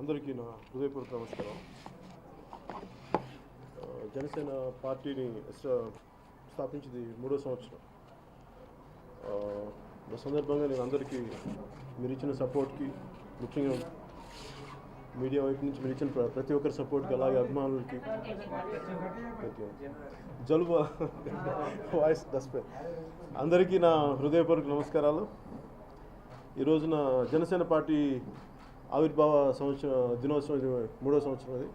అందరికీ నా హృదయపూర్వక నమస్కారం. జనసేన పార్టీని స్థాపించింది 3వ సంవత్సరం. ఆ సందర్భంగా నేను అందరికీ మీరు ఇచ్చిన సపోర్ట్కి, ముఖ్యంగా మీడియా వైపు నుంచి మీరు ఇచ్చిన ప్రతి ఒక్కరి సపోర్ట్కి, అలాగే అభిమానులకి జలుబు వాయిస్ డస్పే అందరికీ నా హృదయపూర్వక నమస్కారాలు. ఈరోజున జనసేన పార్టీ ఆవిర్భావ దినోత్సవం 3వ సంవత్సరం. అది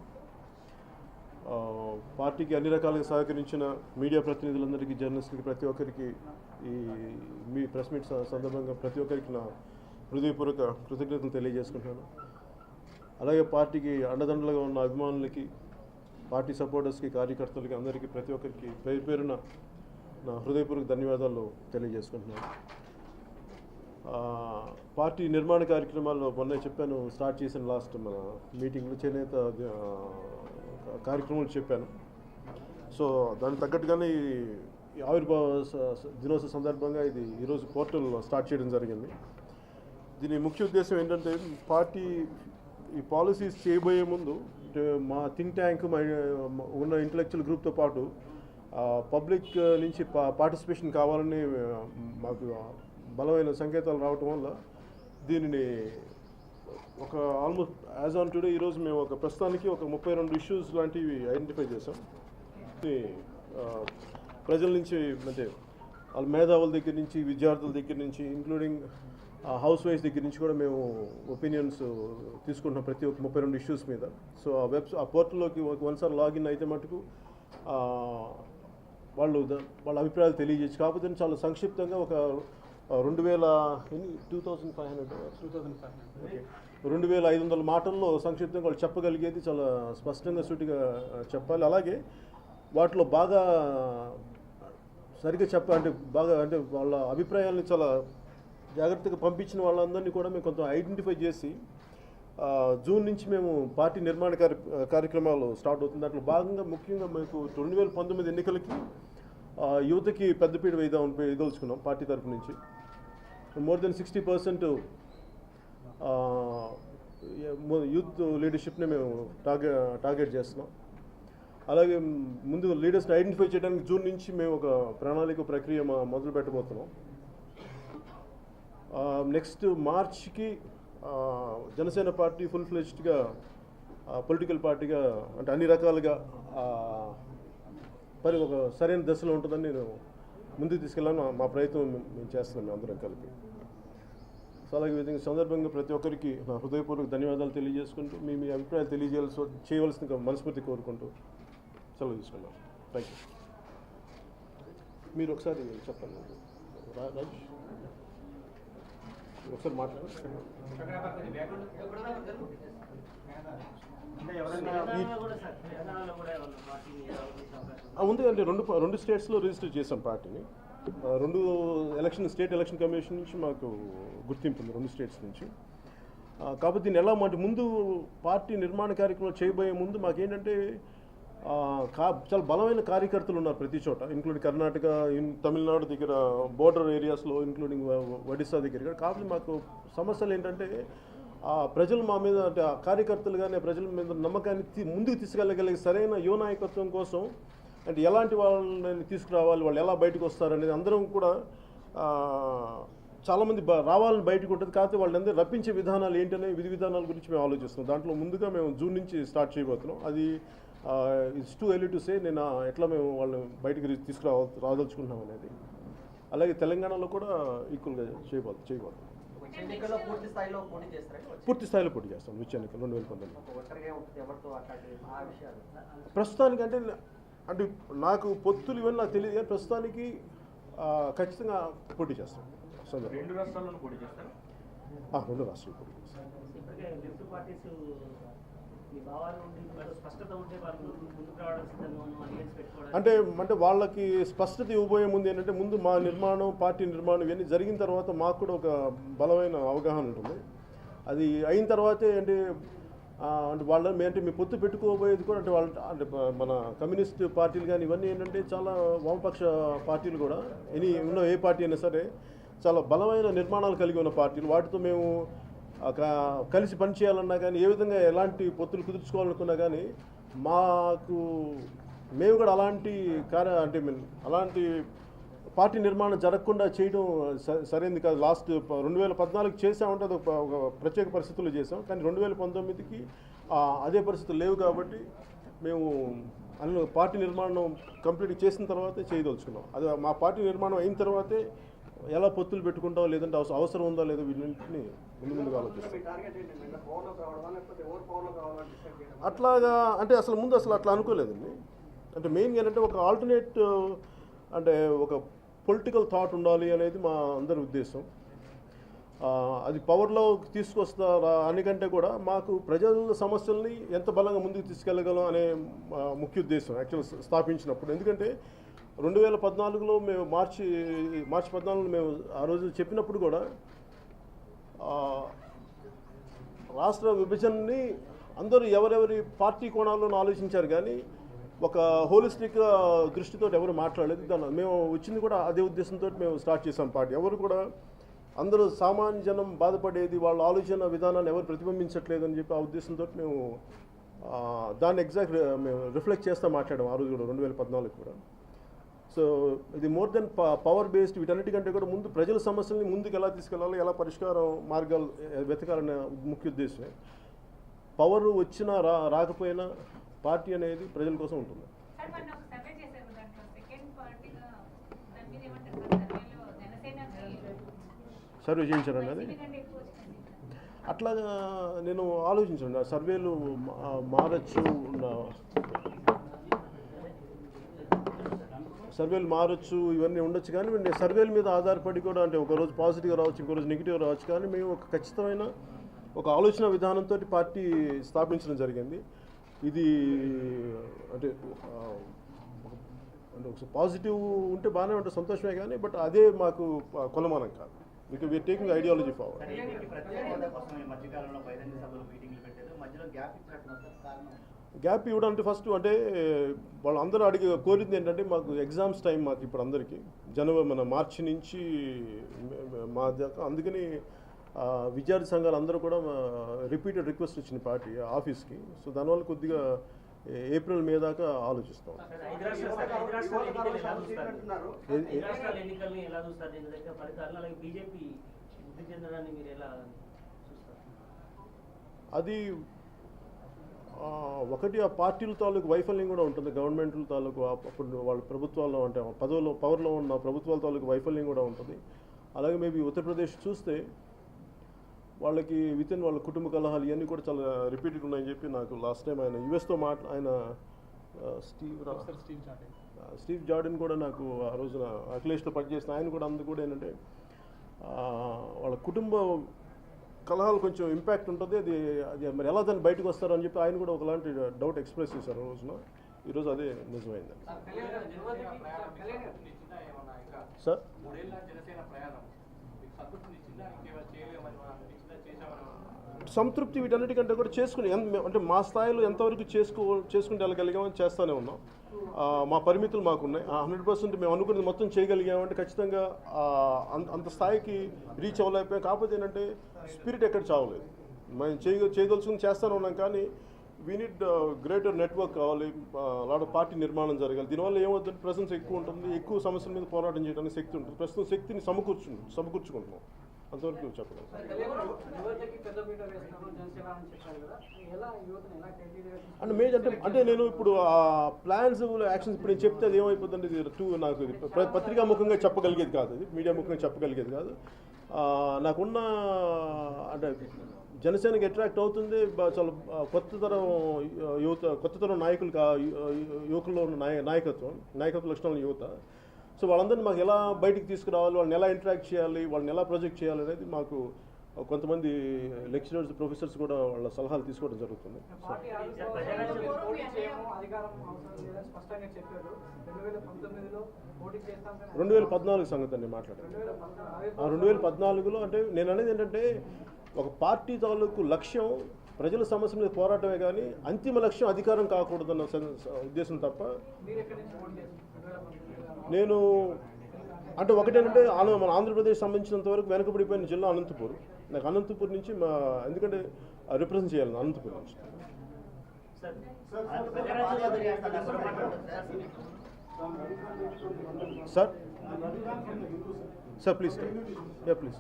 పార్టీకి అన్ని రకాలుగా సహకరించిన మీడియా ప్రతినిధులందరికీ, జర్నలిస్టులకి, ప్రతి ఒక్కరికి మీ ప్రెస్ మీట్ సందర్భంగా ప్రతి ఒక్కరికి నా హృదయపూర్వక కృతజ్ఞతలు తెలియజేసుకుంటున్నాను. అలాగే పార్టీకి అండదండలుగా ఉన్న అభిమానులకి, పార్టీ సపోర్టర్స్కి, కార్యకర్తలకి, అందరికీ ప్రతి ఒక్కరికి పేరు పేరున నా హృదయపూర్వక ధన్యవాదాలు తెలియజేసుకుంటున్నాను. పార్టీ నిర్మాణ కార్యక్రమాల్లో మొన్న చెప్పాను, స్టార్ట్ చేసిన లాస్ట్ మన మీటింగ్లో చేనేత కార్యక్రమాలు చెప్పాను. సో దానికి తగ్గట్టుగానే ఈ ఆవిర్భావ దినోత్సవ సందర్భంగా ఇది ఈరోజు పోర్టల్ స్టార్ట్ చేయడం జరిగింది. దీని ముఖ్య ఉద్దేశం ఏంటంటే, పార్టీ ఈ పాలసీస్ చేయబోయే ముందు మా థింక్ ట్యాంక్ ఉన్న ఇంటలెక్చువల్ గ్రూప్తో పాటు పబ్లిక్ నుంచి పార్టిసిపేషన్ కావాలని మాకు బలమైన సంకేతాలు రావటం వల్ల దీనిని ఒక ఆల్మోస్ట్ యాజ్ ఆన్ టుడే ఈరోజు మేము ప్రస్తుతానికి ఒక 32 ఇష్యూస్ లాంటివి ఐడెంటిఫై చేసాం. ప్రజల నుంచి, అంటే వాళ్ళ మేధావుల దగ్గర నుంచి, విద్యార్థుల దగ్గర నుంచి, ఇంక్లూడింగ్ హౌస్ వైఫ్స్ దగ్గర నుంచి కూడా మేము ఒపీనియన్స్ తీసుకుంటున్నాం ప్రతి ఒక్క 32 ఇష్యూస్ మీద. సో ఆ పోర్టల్లోకి ఒకసారి లాగిన్ అయితే మటుకు వాళ్ళ అభిప్రాయాలు తెలియజేసి, కాకపోతే చాలా సంక్షిప్తంగా ఒక 2500 మాటల్లో సంక్షిప్తంగా వాళ్ళు చెప్పగలిగేది చాలా స్పష్టంగా, సూటిగా చెప్పాలి. అలాగే వాటిలో బాగా సరిగ్గా అంటే వాళ్ళ అభిప్రాయాలని చాలా జాగ్రత్తగా పంపించిన వాళ్ళందరినీ కూడా మేము కొంత ఐడెంటిఫై చేసి జూన్ నుంచి మేము పార్టీ నిర్మాణ కార్యక్రమాలు స్టార్ట్ అవుతుంది. దాంట్లో భాగంగా ముఖ్యంగా మీకు 2019 ఎన్నికలకి యువతకి పెద్దపీట వేయదలుచుకున్నాం పార్టీ తరఫు నుంచి. మోర్ దెన్ 60% యూత్ లీడర్షిప్ని మేము టార్గెట్ చేస్తున్నాం. అలాగే ముందు లీడర్స్ని ఐడెంటిఫై చేయడానికి జూన్ నుంచి మేము ఒక ప్రణాళిక ప్రక్రియ మొదలు పెట్టబోతున్నాం. నెక్స్ట్ మార్చ్కి జనసేన పార్టీ ఫుల్ ఫ్లెజ్డ్గా పొలిటికల్ పార్టీగా, అంటే అన్ని రకాలుగా ఒక సరైన దశలో ఉంటుందని నేను ముందుకు తీసుకెళ్ళాను. మా ప్రయత్నం మేము చేస్తున్నాం అందరం కలిపి. సో అలాగే విధంగా సందర్భంగా ప్రతి ఒక్కరికి నా హృదయపూర్వక ధన్యవాదాలు తెలియజేసుకుంటూ, మీ అభిప్రాయాలు చేయవలసిన మనస్ఫూర్తి కోరుకుంటూ సెలవు తీసుకున్నాం. Thank you. మీరు ఒకసారి చెప్పండి రాజ్, ఒకసారి మాట్లాడండి. ఉంది అంటే రెండు స్టేట్స్లో రిజిస్టర్ చేసాం పార్టీని. స్టేట్ ఎలక్షన్ కమిషన్ నుంచి మాకు గుర్తింపు ఉంది 2 స్టేట్స్ నుంచి. కాబట్టి దీన్ని ఎలా ముందు పార్టీ నిర్మాణ కార్యక్రమాలు చేయబోయే ముందు మాకేంటంటే చాలా బలమైన కార్యకర్తలు ఉన్నారు ప్రతి చోట, ఇంక్లూడింగ్ కర్ణాటక, తమిళనాడు దగ్గర, బోర్డర్ ఏరియాస్లో, ఇంక్లూడింగ్ ఒడిస్సా దగ్గర. కాబట్టి మాకు సమస్యలు ఏంటంటే ప్రజలు మా మీద, అంటే ఆ కార్యకర్తలు కానీ ప్రజల మీద నమ్మకాన్ని ముందుకు తీసుకెళ్ళగలిగే సరైన యువ నాయకత్వం కోసం, అంటే ఎలాంటి వాళ్ళని తీసుకురావాలి, వాళ్ళు ఎలా బయటకు వస్తారనేది అందరం కూడా చాలామంది రావాలని బయటకు ఉంటుంది. కాకపోతే వాళ్ళందరూ రప్పించే విధానాలు ఏంటనే విధి విధానాల గురించి మేము ఆలోచిస్తున్నాం. దాంట్లో ముందుగా మేము జూన్ నుంచి స్టార్ట్ చేయబోతున్నాం. అది it's too early to say నేను ఎట్లా మేము వాళ్ళని బయటకు రాదలుచుకుంటున్నాం అనేది. అలాగే తెలంగాణలో కూడా ఈక్వల్గా చేయబోతున్నాం. పూర్తి స్థాయిలో పోటీ చేస్తాం వచ్చే ఎన్నికలు 2019. ప్రస్తుతానికి అంటే నాకు పొత్తులు ఇవన్నీ నాకు తెలియదు, కానీ ప్రస్తుతానికి ఖచ్చితంగా పోటీ చేస్తాం. 2 రాష్ట్రాల్లో పోటీ చేస్తాం. 2 రాష్ట్రాలు పోటీ చేస్తాం. అంటే వాళ్ళకి స్పష్టత ఇవ్వబోయే ముందు ఏంటంటే, ముందు మా నిర్మాణం, పార్టీ నిర్మాణం ఇవన్నీ జరిగిన తర్వాత మాకు కూడా ఒక బలమైన అవగాహన ఉంటుంది. అది అయిన తర్వాతే అంటే వాళ్ళని అంటే మీ పొత్తు పెట్టుకోబోయేది కూడా, అంటే మన కమ్యూనిస్ట్ పార్టీలు కానీ ఇవన్నీ ఏంటంటే చాలా వామపక్ష పార్టీలు కూడా, ఉన్న ఏ పార్టీ అయినా సరే చాలా బలమైన నిర్మాణాలు కలిగి ఉన్న పార్టీలు. వాటితో మేము కలిసి పనిచేయాలన్నా కానీ ఏ విధంగా ఎలాంటి పొత్తులు కుదుర్చుకోవాలనుకున్నా కానీ మాకు మేము కూడా అలాంటి అలాంటి పార్టీ నిర్మాణం జరగకుండా చేయడం సరైనది కాదు. లాస్ట్ 2014 చేసామంటే అది ఒక ప్రత్యేక పరిస్థితుల్లో చేసాం, కానీ 2019కి అదే పరిస్థితులు లేవు కాబట్టి మేము అందులో పార్టీ నిర్మాణం కంప్లీట్ చేసిన తర్వాతే చేయదలుచుకున్నాం. అది మా పార్టీ నిర్మాణం అయిన తర్వాతే ఎలా పొత్తులు పెట్టుకుంటాం, లేదంటే అవసరం ఉందా లేదా వీళ్ళని ముందుగా ఆలోచిస్తాం. అట్లాగా అంటే అసలు ముందు అట్లా అనుకోలేదండి. అంటే మెయిన్గా ఏంటంటే ఒక ఆల్టర్నేట్ అంటే ఒక పొలిటికల్ థాట్ ఉండాలి అనేది మా అందరి ఉద్దేశం. అది పవర్లో తీసుకొస్తారా అనికంటే కూడా మాకు ప్రజల సమస్యల్ని ఎంత బలంగా ముందుకు తీసుకెళ్ళగలం అనే ముఖ్య ఉద్దేశం యాక్చువల్ స్థాపించినప్పుడు. ఎందుకంటే 2014లో మేము మార్చి 14లో మేము ఆ రోజు చెప్పినప్పుడు కూడా రాష్ట్ర విభజనని అందరూ ఎవరెవరి పార్టీ కోణాల్లోనూ ఆలోచించారు, కానీ ఒక హోలిస్టిక్ దృష్టితో ఎవరు మాట్లాడలేదు. దాన్ని మేము వచ్చింది కూడా అదే ఉద్దేశంతో మేము స్టార్ట్ చేసాం పార్టీ. ఎవరు కూడా అందరూ సామాన్య జనం బాధపడేది వాళ్ళ ఆలోచన విధానాన్ని ఎవరు ప్రతిబింబించట్లేదు అని చెప్పి ఆ ఉద్దేశంతో మేము దాన్ని ఎగ్జాక్ట్ మేము రిఫ్లెక్ట్ చేస్తూ మాట్లాడాం ఆ రోజు కూడా 2014 కూడా. సో ఇది మోర్ దెన్ పవర్ బేస్డ్, వీటన్నిటికంటే కూడా ముందు ప్రజల సమస్యల్ని ముందుకు ఎలా తీసుకెళ్ళాలి, ఎలా పరిష్కారం మార్గాలు వెతకాలనే ముఖ్య ఉద్దేశమే. పవర్ వచ్చినా రాకపోయినా పార్టీ అనేది ప్రజల కోసం ఉంటుంది. సర్వే చేయించారండి అది అట్లాగా నేను ఆలోచించండి. ఆ సర్వేలు మారచ్చు ఇవన్నీ ఉండొచ్చు, కానీ సర్వేల మీద ఆధారపడి కూడా అంటే ఒకరోజు పాజిటివ్గా రావచ్చు, ఇంకోరోజు నెగిటివ్ రావచ్చు, కానీ మేము ఒక ఖచ్చితమైన ఒక ఆలోచన విధానంతో పార్టీ స్థాపించడం జరిగింది. ఇది అంటే ఒక పాజిటివ్ ఉంటే బాగానే ఉంటుంది, సంతోషమే, కానీ బట్ అదే మాకు కొలమానం కాదు. Because we are taking ideology forward. Gap ఇవ్వడం అంటే ఫస్ట్ అంటే వాళ్ళందరూ కోరింది ఏంటంటే మాకు ఎగ్జామ్స్ టైం మాకు ఇప్పుడు అందరికీ జనవరి మార్చి నుంచి మా దాకా. అందుకని విద్యార్థి సంఘాలు అందరూ కూడా రిపీటెడ్ రిక్వెస్ట్ ఇచ్చిన పార్టీ ఆఫీస్కి. సో దానివల్ల కొద్దిగా ఏప్రిల్ మే దాకా ఆలోచిస్తాం. అది ఒకటి ఆ పార్టీల తాలూకు వైఫల్యం కూడా ఉంటుంది, గవర్నమెంట్ల తాలూకు అప్పుడు వాళ్ళ ప్రభుత్వాల్లో అంటే పవర్లో ఉన్న ప్రభుత్వాల తాలూకు వైఫల్యం కూడా ఉంటుంది. అలాగే మేబీ ఉత్తరప్రదేశ్ చూస్తే వాళ్ళకి వితిన్ వాళ్ళ కుటుంబ కలహాలు ఇవన్నీ కూడా చాలా రిపీటెడ్ ఉన్నాయని చెప్పి నాకు లాస్ట్ టైం ఆయన యుఎస్తో ఆయన స్టీవ్ జార్డన్ కూడా నాకు ఆ రోజున అఖిలేష్తో పనిచేసిన ఆయన కూడా అందుకు కూడా ఏంటంటే వాళ్ళ కుటుంబ కలహాలు కొంచెం ఇంపాక్ట్ ఉంటుంది. అది మరి ఎలా దాన్ని బయటకు వస్తారని చెప్పి ఆయన కూడా ఒకలాంటి డౌట్ ఎక్స్ప్రెస్ చేశారు ఆ రోజున. ఈరోజు అదే నిజమైంది సార్. సంతృప్తి వీటన్నిటికంటే కూడా చేసుకుని అంటే మా స్థాయిలో ఎంతవరకు చేసుకుంటే వెళ్ళగలిగామని చేస్తూనే ఉన్నాం. మా పరిమితులు మాకున్నాయి. 100% మేము అనుకున్నది మొత్తం చేయగలిగామంటే ఖచ్చితంగా అంత స్థాయికి రీచ్ అవ్వలేకపోయాం. కాకపోతే ఏంటంటే స్పిరిట్ ఎక్కడ చావలేదు. మేము చేయదలుచుకుని చేస్తూనే ఉన్నాం, కానీ వీ నీడ్ గ్రేటర్ నెట్వర్క్ కావాలి, లాట్ పార్టీ నిర్మాణం జరగాలి. దీనివల్ల ఏమవుతుంది, ప్రెసెన్స్ ఎక్కువ ఉంటుంది, ఎక్కువ సమస్యల మీద పోరాటం చేయడానికి శక్తి ఉంటుంది. ప్రస్తుతం శక్తిని సమకూర్చుకుంటున్నాం, అంతవరకు చెప్పగలం. అంటే నేను ఇప్పుడు ఆ ప్లాన్స్ యాక్షన్స్ ఇప్పుడు నేను చెప్తే అది ఏమైపోతుంది, నాకు పత్రికాముఖంగా చెప్పగలిగేది కాదు, అది మీడియా ముఖంగా చెప్పగలిగేది కాదు. నాకున్న అంటే జనసేనకి అట్రాక్ట్ అవుతుంది చాలా కొత్త తరం యువకుల్లో ఉన్న నాయకత్వ లక్షణాల యువత. సో వాళ్ళందరినీ మాకు ఎలా బయటికి తీసుకురావాలి, వాళ్ళని ఎలా ఇంటరాక్ట్ చేయాలి, వాళ్ళని ఎలా ప్రొజెక్ట్ చేయాలి అనేది మాకు కొంతమంది లెక్చరర్స్ ప్రొఫెసర్స్ కూడా వాళ్ళ సలహాలు తీసుకోవడం జరుగుతుంది. 2014 సంగతి అండి మాట్లాడారు. 2014లో అంటే నేను అనేది ఏంటంటే ఒక పార్టీ తాలూకు లక్ష్యం ప్రజల సమస్య మీద పోరాటమే, కానీ అంతిమ లక్ష్యం అధికారం కాకూడదన్న ఉద్దేశం తప్ప. నేను అంటే ఒకటేంటంటే మన ఆంధ్రప్రదేశ్ సంబంధించినంత వరకు వెనుకబడిపోయిన జిల్లా అనంతపూర్. నాకు అనంతపూర్ నుంచి ఎందుకంటే రిప్రజెంట్ చేయాలి అనంతపూర్ నుంచి. Sir sir please yeah please.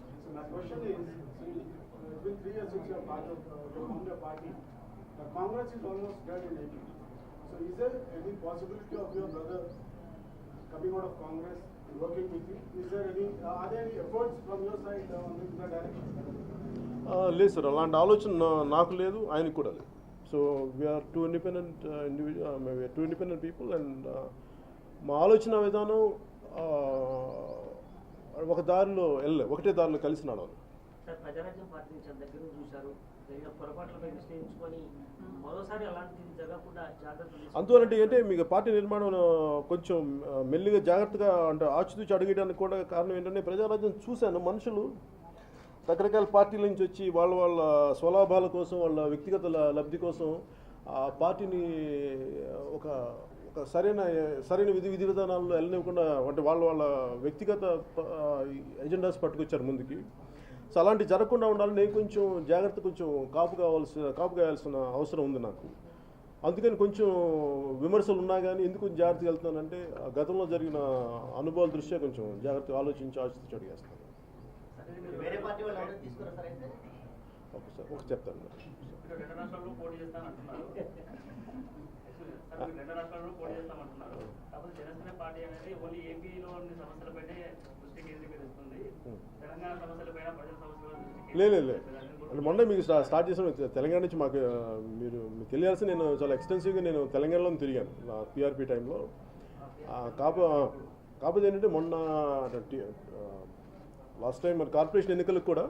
Congress is almost dead in AP. So is there any possibility of your brother coming out of Congress and working with you? Is there any, are there any efforts from your side in that direction? లేదు sir, అలాంటి ఆలోచన నాకు లేదు, ఆయనకు కూడా లేదు. So we are two independent people and మా ఆలోచన విధానం ఒక దారిలో ఒకటే దారిలో కలిసి నడవాలి. సార్, ప్రజారాజ్యం పార్టీ నుంచి దగ్గర చూశారు, జరిగిన పొరపాట్లపై విశ్లేషించుకొని మరోసారి అలాంటిది జరగకుండా జాగ్రత్తలు అందువలంటే ఏంటంటే మీకు పార్టీ నిర్మాణం కొంచెం మెల్లిగా జాగ్రత్తగా అంటే ఆచితూచి అడిగడానికి కూడా కారణం ఏంటంటే ప్రజారాజ్యం చూశాను, మనుషులు రకరకాల పార్టీల నుంచి వచ్చి వాళ్ళ స్వలాభాల కోసం, వాళ్ళ వ్యక్తిగత లబ్ధి కోసం ఆ పార్టీని ఒక సరైన విధి విధానాల్లో వెళ్ళనివ్వకుండా అంటే వాళ్ళ వ్యక్తిగత ఎజెండాస్ పట్టుకొచ్చారు ముందుకి. సో అలాంటివి జరగకుండా ఉండాలని నేను కొంచెం కాపు కాయాల్సిన అవసరం ఉంది నాకు. అందుకని కొంచెం విమర్శలు ఉన్నా కానీ ఎందుకు జాగ్రత్తగా వెళ్తున్నానంటే గతంలో జరిగిన అనుభవాల దృష్ట్యా కొంచెం జాగ్రత్తగా ఆలోచించి ఆచితూచి అడిగేస్తాను. ఓకే సార్, ఒక చెప్తాను. రెండు రాష్ట్రాల్లో పోటీ చేస్తామంటున్నారు, కాకపోతే జనసేన పార్టీ అనేది ఓన్లీ ఏపీలో ఉన్న సమస్యలపైనే దృష్టి కేంద్రీకరిస్తుంది, తెలంగాణ సమస్యలపైన ప్రజల సమస్యల లేదు అంటే మొన్న మీకు స్టార్ట్ చేసిన తెలంగాణ నుంచి మీకు తెలియాల్సి నేను చాలా ఎక్స్టెన్సివ్గా నేను తెలంగాణలో తిరిగాను నా పిఆర్పి టైంలో. కాకపోతే ఏంటంటే మొన్న లాస్ట్ టైం మరి కార్పొరేషన్ ఎన్నికలకు కూడా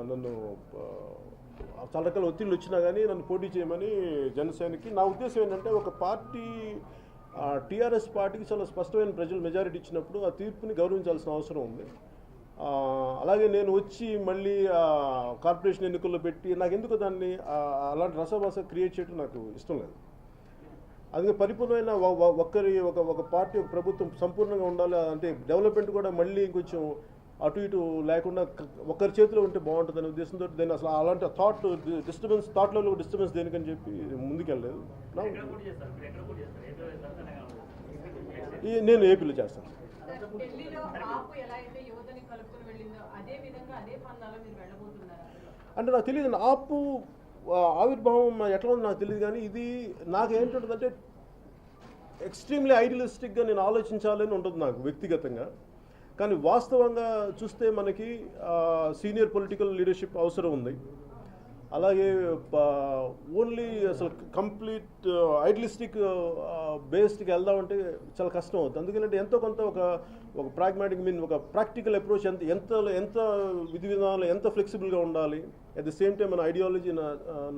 నన్ను చాలా రకాల ఒత్తిళ్ళు వచ్చినా కానీ నన్ను పోటీ చేయమని జనసేనకి. నా ఉద్దేశం ఏంటంటే ఒక పార్టీ టీఆర్ఎస్ పార్టీకి చాలా స్పష్టమైన ప్రజలు మెజారిటీ ఇచ్చినప్పుడు ఆ తీర్పుని గౌరవించాల్సిన అవసరం ఉంది. అలాగే నేను వచ్చి మళ్ళీ కార్పొరేషన్ ఎన్నికల్లో పెట్టి నాకు ఎందుకు దాన్ని అలాంటి రసభాస క్రియేట్ చేయడం నాకు ఇష్టం లేదు. అందుకే పరిపూర్ణమైన ఒక పార్టీ ఒక ప్రభుత్వం సంపూర్ణంగా ఉండాలి అంటే డెవలప్మెంట్ కూడా మళ్ళీ కొంచెం అటు ఇటు లేకుండా ఒకరి చేతిలో ఉంటే బాగుంటుంది అనే ఉద్దేశంతో దాన్ని అసలు అలాంటి థాట్ లెవెల్ డిస్టర్బెన్స్ దేనికని చెప్పి ముందుకెళ్ళలేదు. నేను ఏపీలో చేస్తాను. అంటే నాకు తెలియదు ఆపు ఆవిర్భావం ఎట్లా ఉంది నాకు తెలియదు, కానీ ఇది నాకు ఏంటంటుందంటే ఎక్స్ట్రీమ్లీ ఐడియలిస్టిక్గా నేను ఆలోచించాలని ఉంటుంది నాకు వ్యక్తిగతంగా. కానీ వాస్తవంగా చూస్తే మనకి సీనియర్ పొలిటికల్ లీడర్షిప్ అవసరం ఉంది. అలాగే ఓన్లీ అసలు కంప్లీట్ ఐడియలిస్టిక్ బేస్డ్కి వెళ్దామంటే చాలా కష్టం అవుతుంది. అందుకంటే ఎంతో కొంత ఒక ప్రాగ్మాటిక్ ఒక ప్రాక్టికల్ అప్రోచ్ ఎంత విధి విధానాలు ఎంత ఫ్లెక్సిబుల్గా ఉండాలి, అట్ ది సేమ్ టైం మన ఐడియాలజీ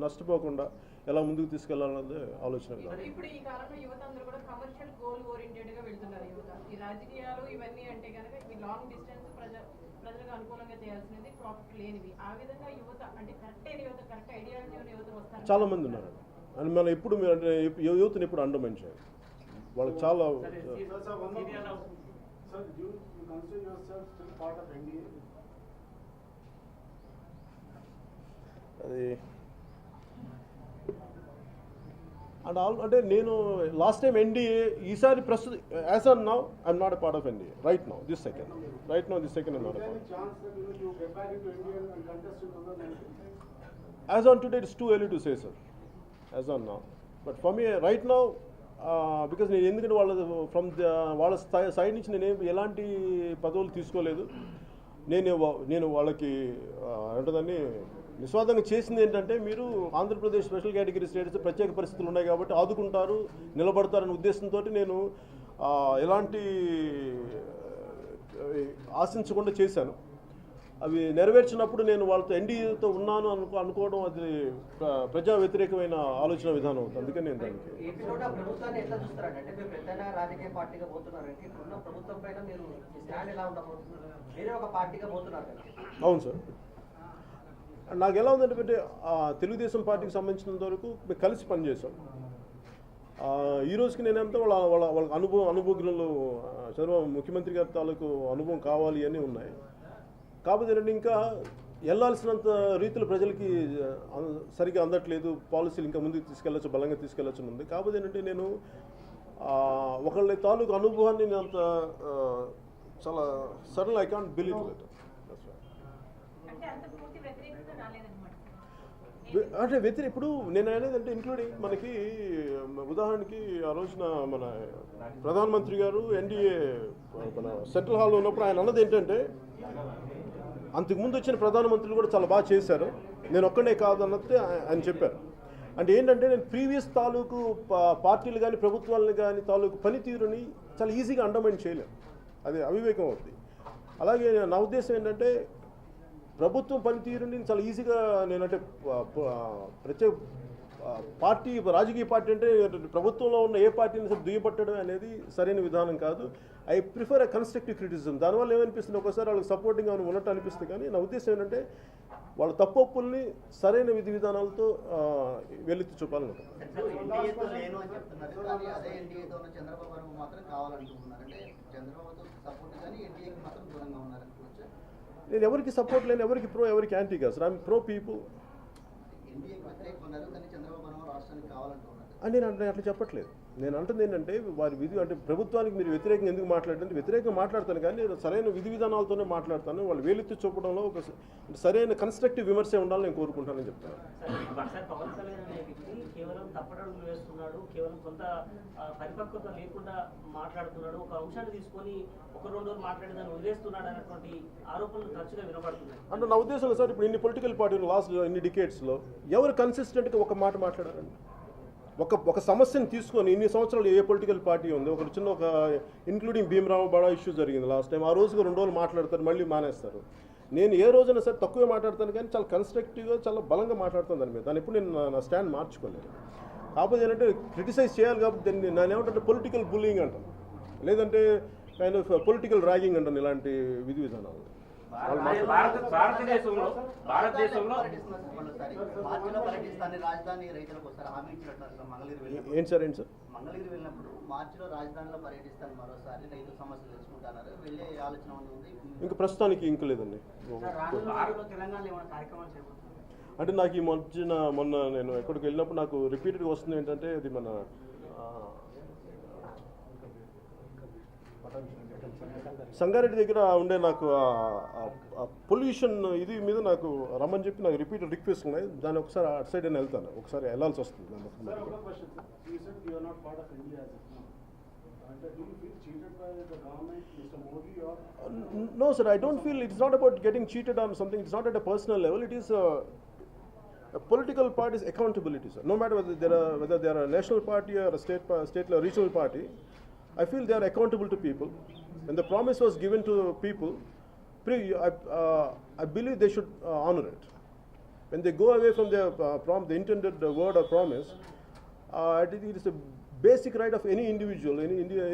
నష్టపోకుండా ఎలా ముందుకు తీసుకెళ్లాలన్నది ఆలోచన. ఇప్పుడు ఈ కాలంలో యువత అందరూ కూడా కమర్షియల్ గోల్ ఓరియంటెడ్ గా వెళ్తున్నారు. యువత ఈ రాజకీయాలు ఇవన్నీ అంటే కనుక ఇవి లాంగ్ డిస్టెన్స్ ప్రజలకు అనుకూలంగా చేయాల్సినది ప్రాఫిట్ లేనివి. ఆ విధంగా యువత అంటే కరెక్ట్ ఐడియాలజీ ఉన్న యువత వస్తారు చాలా మంది ఉన్నారు. అని మనం ఎప్పుడు అంటే యువతను ఎప్పుడు అండర్మైన్ చేయాలి, వాళ్ళకి చాలా అది అంటే నేను లాస్ట్ టైం ఎన్డీఏ ఈసారి ప్రస్తుతం as on now I'm not a part of NDA right now this second I'm not a part. As on today, it's too early to say, sir. As on now, but for me, right now, because నేను ఎందుకంటే వాళ్ళ side నుంచి నేను ఎలాంటి పదవులు తీసుకోలేదు. నేను వాళ్ళకి అంటదాన్ని నిస్వార్థంగా చేసింది ఏంటంటే మీరు ఆంధ్రప్రదేశ్ స్పెషల్ కేటగిరీ స్టేటస్ ప్రత్యేక పరిస్థితులు ఉన్నాయి కాబట్టి ఆదుకుంటారు, నిలబడతారనే ఉద్దేశంతో నేను ఎలాంటి ఆశించకుండా చేశాను. అవి నెరవేర్చినప్పుడు నేను వాళ్ళతో ఎన్డీఏతో ఉన్నాను అనుకోవడం అది ప్రజా వ్యతిరేకమైన ఆలోచన విధానం అవుతుంది. అందుకని నేను దానికి అవును సార్. నాకు ఎలా ఉందంటే తెలుగుదేశం పార్టీకి సంబంధించినంత వరకు మేము కలిసి పనిచేసాం. ఈ రోజుకి నేనంతా వాళ్ళ అనుభవజ్ఞులు చంద్రబాబు ముఖ్యమంత్రి గారి తాలూకు అనుభవం కావాలి అని ఉన్నాయి. కాకపోతే ఏంటంటే ఇంకా వెళ్ళాల్సినంత రీతిలో ప్రజలకి సరిగ్గా అందట్లేదు, పాలసీలు ఇంకా ముందుకు తీసుకెళ్ళచ్చు, బలంగా తీసుకెళ్ళచ్చు ఉంది. కాకపోతే ఏంటంటే నేను ఒకళ్ళ తాలూకు అనుభవాన్ని నేను అంత చాలా sudden I can't believe that. అంటే ఇప్పుడు నేను అనేది అంటే ఇంక్లూడింగ్ మనకి ఉదాహరణకి ఆ రోజున మన ప్రధానమంత్రి గారు ఎన్డీఏ మన సెంట్రల్ హాల్లో ఉన్నప్పుడు ఆయన అన్నది ఏంటంటే అంతకుముందు వచ్చిన ప్రధానమంత్రులు కూడా చాలా బాగా చేశారు, నేను ఒక్కడే కాదు అన్నది ఆయన చెప్పారు. అంటే ఏంటంటే నేను ప్రీవియస్ తాలూకు పార్టీలు కానీ ప్రభుత్వాలను కానీ తాలూకు పనితీరుని చాలా ఈజీగా అండర్మైన్ చేయలేము, అది అవివేకం అవుతుంది. అలాగే నా ఉద్దేశం ఏంటంటే ప్రభుత్వం పనితీరుని చాలా ఈజీగా నేనంటే ప్రత్యేక పార్టీ రాజకీయ పార్టీ అంటే ప్రభుత్వంలో ఉన్న ఏ పార్టీని సరే దుయ్యబట్టడం అనేది సరైన విధానం కాదు. I prefer a constructive criticism. దానివల్ల ఏమనిపిస్తుంది, ఒకసారి వాళ్ళకి సపోర్టింగ్గా ఉన్నట్టు అనిపిస్తుంది. కానీ నా ఉద్దేశం ఏంటంటే వాళ్ళ తప్పుల్ని సరైన విధి విధానాలతో వెలుత్తి చూపాలనుకుంటున్నాను. నేను ఎవరికి సపోర్ట్ లేని, ఎవరికి ప్రో ఎవరికి యాంటీ కాదు సార్. I'm pro people. అని నేను అట్లా చెప్పట్లేదు. నేను అంటుంది ఏంటంటే వారి విధి అంటే ప్రభుత్వానికి మీరు వ్యతిరేకంగా ఎందుకు మాట్లాడంటే వ్యతిరేకంగా మాట్లాడతాను, కానీ సరైన విధి విధానాలతోనే మాట్లాడతాను. వాళ్ళు వేలెత్తి చూపడంలో ఒక సరైన కన్స్ట్రక్టివ్ విమర్శ ఉండాలని నేను కోరుకుంటానని చెప్తాను. పవన్ కళ్యాణ్ అనే వ్యక్తి కేవలం తప్పటడుగులు వేస్తున్నాడు, కేవలం కొంత పరిపక్వత లేకుండా మాట్లాడుతున్నాడు, ఒక అంశాన్ని తీసుకొని ఒక 2 రోజులు మాట్లాడేదాన్ని వదిలేస్తున్నాడు అనేటువంటి ఆరోపణలు తరచుగా వినపడుతున్నాయి. అంటే నా ఉద్దేశంలో సార్ ఇప్పుడు ఇన్ని పొలిటికల్ పార్టీలు లాస్ట్ ఇన్ని డికేట్స్లో ఎవరు కన్సిస్టెంట్గా ఒక మాట మాట్లాడారండి? ఒక సమస్యను తీసుకొని ఇన్ని సంవత్సరాలు ఏ పొలిటికల్ పార్టీ ఉంది? ఒక చిన్న ఒక ఇంక్లూడింగ్ భీమరావు బడా ఇష్యూ జరిగింది లాస్ట్ టైం. ఆ రోజుగా 2 రోజులు మాట్లాడతారు, మళ్ళీ మానేస్తారు. నేను ఏ రోజైనా సరే తక్కువే మాట్లాడతాను, కానీ చాలా కన్స్ట్రక్టివ్గా చాలా బలంగా మాట్లాడుతాను దాని మీద. దాని ఎప్పుడు నేను నా స్టాండ్ మార్చుకోలేదు. కాకపోతే ఏంటంటే క్రిటిసైజ్ చేయాలి కాబట్టి దాన్ని నేను ఏమంటే పొలిటికల్ బుల్లింగ్ అంటాను, లేదంటే కైండ్ ఆఫ్ పొలిటికల్ ర్యాగింగ్ అంటాను ఇలాంటి విధి విధానాలు. ఏంటి సార్ మంగళగిరి వెళ్ళినప్పుడు మార్చిలో రాజధానిలో పర్యటిస్తాను, మరోసారి రైతు సమస్యలు తెలుసుకుంటున్నారు, వెళ్ళే ఆలోచన ఉంది. ఇంకా ప్రస్తుతానికి ఇంకా లేదండి. అంటే నాకు ఈ మొన్న నేను ఎక్కడికి వెళ్ళినప్పుడు నాకు రిపీటెడ్గా వస్తుంది ఏంటంటే అది మన సంగారెడ్డి దగ్గర ఉండే నాకు పొల్యూషన్ ఇది మీద నాకు రమ్మని చెప్పి నాకు రిపీటెడ్ రిక్వెస్ట్ ఉన్నాయి. దాన్ని ఒకసారి అటు సైడ్ నేను వెళ్తాను, ఒకసారి వెళ్ళాల్సి వస్తుంది. No sir, I don't feel it's not about getting cheated on something. It's not at a personal level. It is a political party's accountability, sir. No matter whether they are a national party or a state or regional party, I feel they are accountable to people. When the promise was given to people, I believe they should honor it. When they go away from their the intended word or promise, I think it is a basic right of any individual,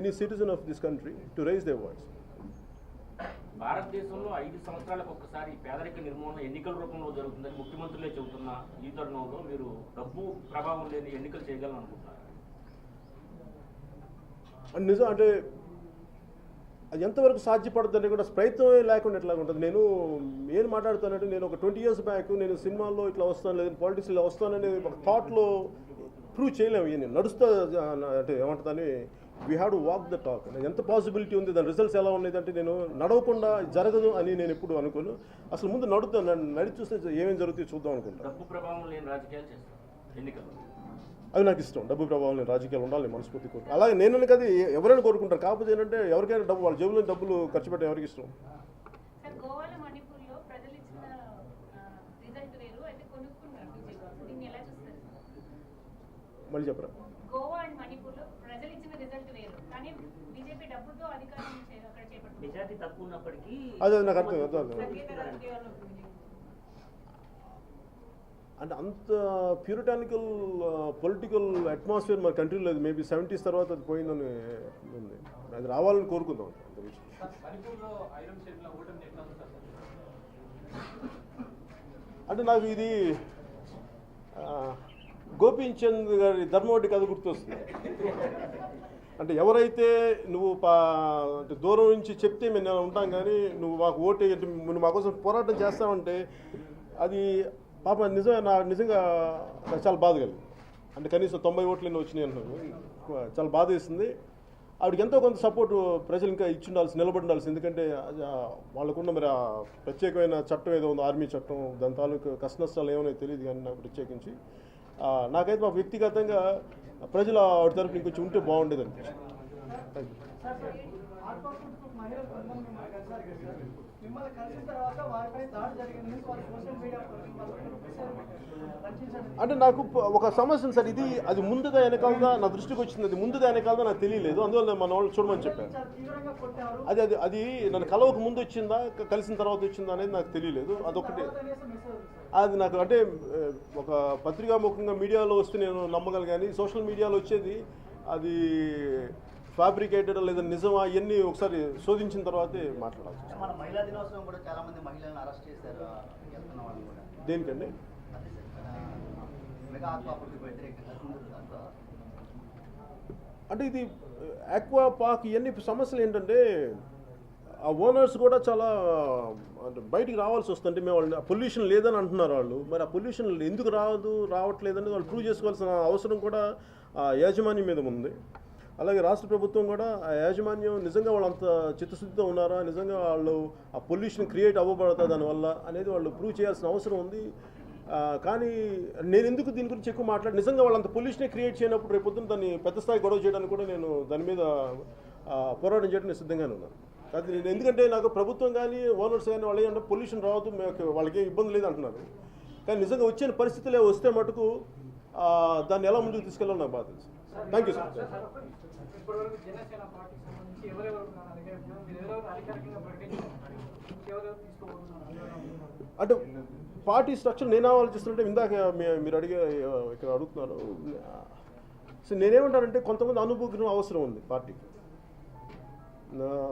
any citizen of this country to raise their voice. భారతదేశంలో 5 సంవత్సరాలకు ఒకసారి పేదరిక నిర్మూలన ఎన్నికల రూపంలో జరుగుతుందని ముఖ్యమంత్రులే చెబుతున్న ఈ తరుణంలో మీరు డబ్బు ప్రభావం లేని ఎన్నికలు చేయగలని అనుకుంటున్నారు? నిజం అంటే అది ఎంతవరకు సాధ్యపడుతుందంటే కూడా ప్రయత్నమే లేకుండా ఎట్లా ఉంటుంది. నేను ఏం మాట్లాడుతానంటే నేను ఒక 20 years బ్యాక్ నేను సినిమాల్లో ఇట్లా వస్తాను, లేదంటే పాలిటిక్స్ ఇలా వస్తానని ఒక థాట్లో ప్రూవ్ చేయలేము. నేను నడుస్తా అంటే ఏమంటుందని we have to walk the talk. ఎంత పాసిబిలిటీ ఉంది, దాని రిజల్ట్స్ ఎలా ఉన్నాయి అంటే నేను నడవకుండా జరగదు అని నేను ఎప్పుడు అనుకోను. అసలు ముందు నడిచి చూస్తే ఏమేమి జరుగుతాయో చూద్దాం అనుకుంటాను. డబ్బు ప్రభావం లేని రాజకీయాలు చేస్తారు ఎన్నికలు, అది నాకు ఇష్టం. డబ్బు ప్రభావం లేని రాజకీయాలు ఉండాలి మనస్ఫూర్తి కోరుకు. అలాగే నేను కదా ఎవరైనా కోరుకుంటారు. కాకపోతే ఏంటంటే ఎవరికైనా డబ్బు వాళ్ళ జేబులో డబ్బులు ఖర్చు పెట్టడం ఎవరికి ఇష్టం? మళ్ళీ చెప్పరా? గోవా అండ్ మణిపూర్లో ప్రజలు ఇచ్చిన రిజల్ట్ వేరు, కానీ బీజేపీ డబ్బుతో అధికారం అక్కడ చేపట్టింది. మెజారిటీ తక్కువ ఉన్నప్పటికీ అదే నాకు అర్థం అంటే అంత ప్యూరిటానికల్ పొలిటికల్ అట్మాస్ఫియర్ మన కంట్రీలో లేదు. మేబీ 70s తర్వాత అది పోయిందని ఉంది. అది రావాలని కోరుకుందాం. అంటే నాకు ఇది గోపీచంద్ గారి ధర్మవడ్డీ కథ గుర్తొస్తుంది. అంటే ఎవరైతే నువ్వు అంటే దూరం నుంచి చెప్తే మేము ఉంటాం కానీ నువ్వు మాకు ఓటు నువ్వు మా కోసం పోరాటం చేస్తావంటే అది పాప నిజంగా నాకు చాలా బాధ కలిగింది. అంటే కనీసం 90 ఓట్లు ఎన్నో వచ్చినాయి అంటున్నాను, చాలా బాధ వేస్తుంది. ఆవిడకి ఎంతో కొంత సపోర్టు ప్రజలు ఇంకా ఇచ్చి ఉండాల్సి, నిలబడి ఉండాల్సి. ఎందుకంటే వాళ్ళకున్న మరి ఆ ప్రత్యేకమైన చట్టం ఏదో ఉంది, ఆర్మీ చట్టం, దాని తాలూకు కష్ట నష్టాలు ఏమైనా తెలియదు కానీ నాకు ప్రత్యేకించి నాకైతే మా వ్యక్తిగతంగా ప్రజలు ఆవిడ తరపున ఇంకొంచెం ఉంటే బాగుండేది అనిపించింది. Thank you. మిమ్మల్ని కలిసిన తర్వాత వారిపై దాడి జరిగింది, వారి సోషల్ మీడియా అంటే నాకు ఒక సమస్య సార్, అది ముందుగా వెనకాలదా నా దృష్టికి వచ్చింది, అది ముందుగా వెనకాలదా నాకు తెలియలేదు. అందువల్ల మన వాళ్ళు చూడమని చెప్పాను. అది నన్ను కలవక ముందు వచ్చిందా కలిసిన తర్వాత వచ్చిందా అనేది నాకు తెలియలేదు. అదొకటి అది నాకు అంటే ఒక పత్రికాముఖంగా మీడియాలో వస్తే నేను నమ్మగలను కానీ సోషల్ మీడియాలో వచ్చేది అది ఫ్యాబ్రికేటెడ్ లేదా నిజమా ఇవన్నీ ఒకసారి శోధించిన తర్వాతే మాట్లాడాలి. మన మహిళా దినోత్సవం కూడా చాలా మంది మహిళలను అరెస్ట్ చేశారు, వెళ్తున్న వాళ్ళు కూడా. దేనికండి? మెగా ఆక్వాకు వ్యతిరేకంగా అంటే ఇది ఆక్వా పార్క్ ఇవన్నీ సమస్యలు ఏంటంటే ఆ ఓనర్స్ కూడా చాలా అంటే బయటికి రావాల్సి వస్తుంటే మేము వాళ్ళు పొల్యూషన్ లేదని అంటున్నారు వాళ్ళు. మరి ఆ పొల్యూషన్ ఎందుకు రావట్లేదని వాళ్ళు ప్రూవ్ చేసుకోవాల్సిన అవసరం కూడా ఆ యాజమాన్యం మీద ఉంది. అలాగే రాష్ట్ర ప్రభుత్వం కూడా ఆ యాజమాన్యం నిజంగా వాళ్ళు అంత చిత్తశుద్ధితో ఉన్నారా, నిజంగా వాళ్ళు ఆ పొల్యూషన్ క్రియేట్ అవ్వబడతా దానివల్ల అనేది వాళ్ళు ప్రూవ్ చేయాల్సిన అవసరం ఉంది. కానీ నేను ఎందుకు దీని గురించి ఎక్కువ మాట్లాడి నిజంగా వాళ్ళంత పొల్యూషనే క్రియేట్ చేయనప్పుడు రేపు పొద్దున్న దాన్ని పెద్ద స్థాయి గొడవ చేయడానికి కూడా నేను దాని మీద పోరాటం చేయడం నేను సిద్ధంగానే ఉన్నాను. అది నేను ఎందుకంటే నాకు ప్రభుత్వం కానీ ఓనర్స్ కానీ వాళ్ళు ఏంటంటే పొల్యూషన్ రావద్దు, వాళ్ళకి ఏం ఇబ్బంది లేదు అంటున్నారు. కానీ నిజంగా వచ్చిన పరిస్థితులే వస్తే మటుకు దాన్ని ఎలా ముందుకు తీసుకెళ్ళాలో నాకు బాగా తెలుసు. Thank you sir. అంటే పార్టీ స్ట్రక్చర్ నేను ఆలోచిస్తుంటే ఇందాక మీరు ఇక్కడ అడుగుతున్నారు. సో నేనేమంటానంటే కొంతమంది అనుభవం అవసరం ఉంది పార్టీకి.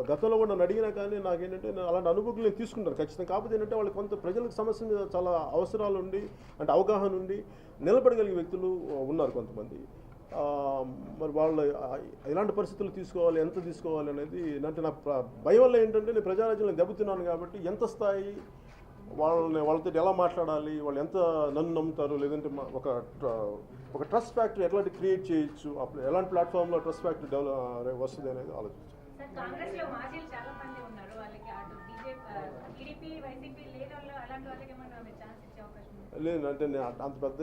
గతంలో కూడా నన్ను అడిగినా కానీ నాకేంటంటే అలాంటి అనుభూతులు నేను తీసుకుంటాను ఖచ్చితంగా. కాకపోతే ఏంటంటే వాళ్ళు కొంత ప్రజలకు సమస్య మీద చాలా అవసరాలు ఉండి అంటే అవగాహన ఉండి నిలబడగలిగే వ్యక్తులు ఉన్నారు కొంతమంది. మరి వాళ్ళు ఎలాంటి పరిస్థితులు తీసుకోవాలి, ఎంత తీసుకోవాలి అనేది అంటే నా భయం వల్ల ఏంటంటే నేను ప్రజారాజ్యంలో దెబ్బతిన్నాను కాబట్టి ఎంత స్థాయి వాళ్ళతో ఎలా మాట్లాడాలి, వాళ్ళు ఎంత నన్ను నమ్ముతారు, లేదంటే ఒక ట్రస్ట్ ఫ్యాక్టరీ ఎట్లాంటి క్రియేట్ చేయొచ్చు, ఎలాంటి ప్లాట్ఫామ్లో ట్రస్ట్ ఫ్యాక్టరీ డెవలప్ వస్తుంది అనేది ఆలోచించాను. కాంగ్రెస్ లో మాజీలు చాలా మంది ఉన్నారు, వాళ్ళకి అటు టీడీపీ వైసీపీ లేని వాళ్ళు అలాంటి వాళ్ళకి ఏమన్నా ఛాన్స్ ఇచ్చే అవకాశం ఉంది? లేదు అంటే నేను అంత పెద్ద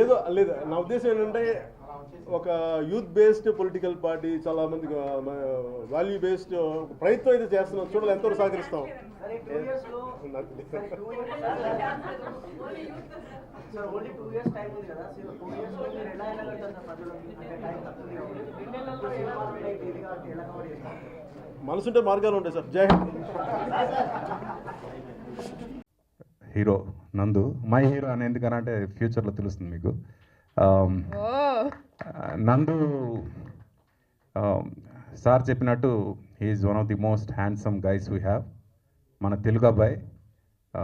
ఏదో లేదు. నా ఉద్దేశం ఏంటంటే ఒక యూత్ బేస్డ్ పొలిటికల్ పార్టీ చాలా మంది వాల్యూ బేస్డ్ ప్రయత్నం అయితే చేస్తున్నాం. చూడాలి ఎంతవరకు సహకరిస్తాం. ఓన్లీ 2 years టైం ఉంది కదా, 2 years లో మీరు ఎలా వెళ్ళగలుగుతారు ప్రజలు? టైం తక్కువ మనసుంటే మార్గాలు ఉంటాయి సార్. జై హింద్. హీరో నందు మై హీరో అని ఎందుకనంటే ఫ్యూచర్లో తెలుస్తుంది మీకు. నందు సార్ చెప్పినట్టు he's one of the most handsome guys we have. మన తెలుగు అబ్బాయి.